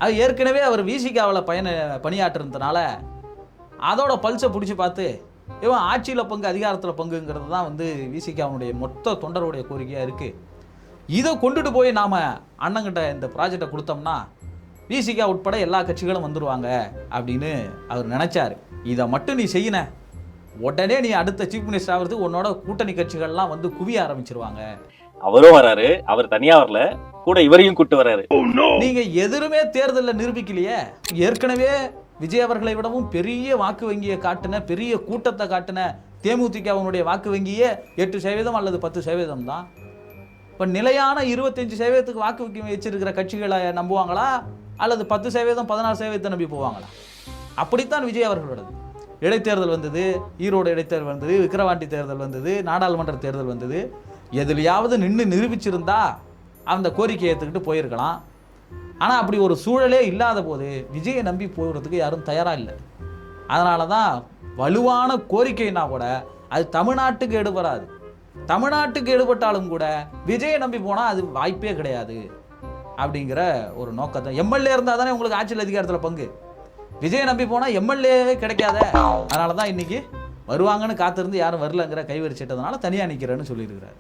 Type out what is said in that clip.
அது ஏற்கனவே அவர் விசிகாவில் பணியாற்றுறதுனால அதோட பல்ஸை பிடிச்சி பார்த்து இவன் ஆட்சியில் பங்கு அதிகாரத்தில் பங்குங்கிறது தான் வந்து விசிகாவுடைய மொத்த தொண்டருடைய கோரிக்கையாக இருக்குது. இதை கொண்டுட்டு போய் நாம் அண்ணங்கிட்ட இந்த ப்ராஜெக்டை கொடுத்தோம்னா விசிகா உட்பட எல்லா கட்சிகளும் வந்துடுவாங்க அப்படின்னு அவர் நினச்சார். இதை மட்டும் நீ செய்யின உடனே நீ அடுத்த சீஃப் மினிஸ்டர் ஆகிறதுக்கு உன்னோட கூட்டணி கட்சிகள்லாம் வந்து குவிய ஆரம்பிச்சிருவாங்க. அவரும் வராரு, அவர் தனியா வரல, கூட இவரையும் கூட்டு வராரு. நீங்க எதிருமே தேர்தலில் நிரூபிக்கலையே. ஏற்கனவே விஜய் அவர்களை விடவும் பெரிய வாக்கு வங்கியை காட்டின, பெரிய கூட்டத்தை காட்டின தேமுதிகவுடைய வாக்கு வங்கியே 8% அல்லது 10% தான். இப்போ நிலையான 25% வாக்கு வங்கி வச்சிருக்கிற கட்சிகளை நம்புவாங்களா அல்லது 10% 16% நம்பி போவாங்களா? அப்படித்தான் விஜய் அவர்களோடது. இடைத்தேர்தல் வந்தது, ஈரோடு இடைத்தேர்தல் வந்தது, விக்கிரவாண்டி தேர்தல் வந்தது, நாடாளுமன்ற தேர்தல் வந்தது. எதுலையாவது நின்று நிரூபிச்சிருந்தா அந்த கோரிக்கையை ஏற்றுக்கிட்டு போயிருக்கலாம். ஆனால் அப்படி ஒரு சூழலே இல்லாத போது விஜயை நம்பி போகிறதுக்கு யாரும் தயாராக இல்லை. அதனால தான் வலுவான கோரிக்கைனா கூட அது தமிழ்நாட்டுக்கு எடுபடாது. தமிழ்நாட்டுக்கு எடுபட்டாலும் கூட விஜயை நம்பி போனால் அது வாய்ப்பே கிடையாது அப்படிங்கிற ஒரு நோக்கத்தை. எம்எல்ஏ இருந்தால் தானே உங்களுக்கு ஆட்சியில் அதிகாரத்தில் பங்கு. விஜயை நம்பி போனால் எம்எல்ஏவே கிடைக்காத. அதனால தான் இன்னைக்கு வருவாங்கன்னு காத்திருந்து யாரும் வரலங்கிற கைவரிச்சிட்டதுனால தனியாக நிற்கிறேன்னு சொல்லியிருக்கிறார்.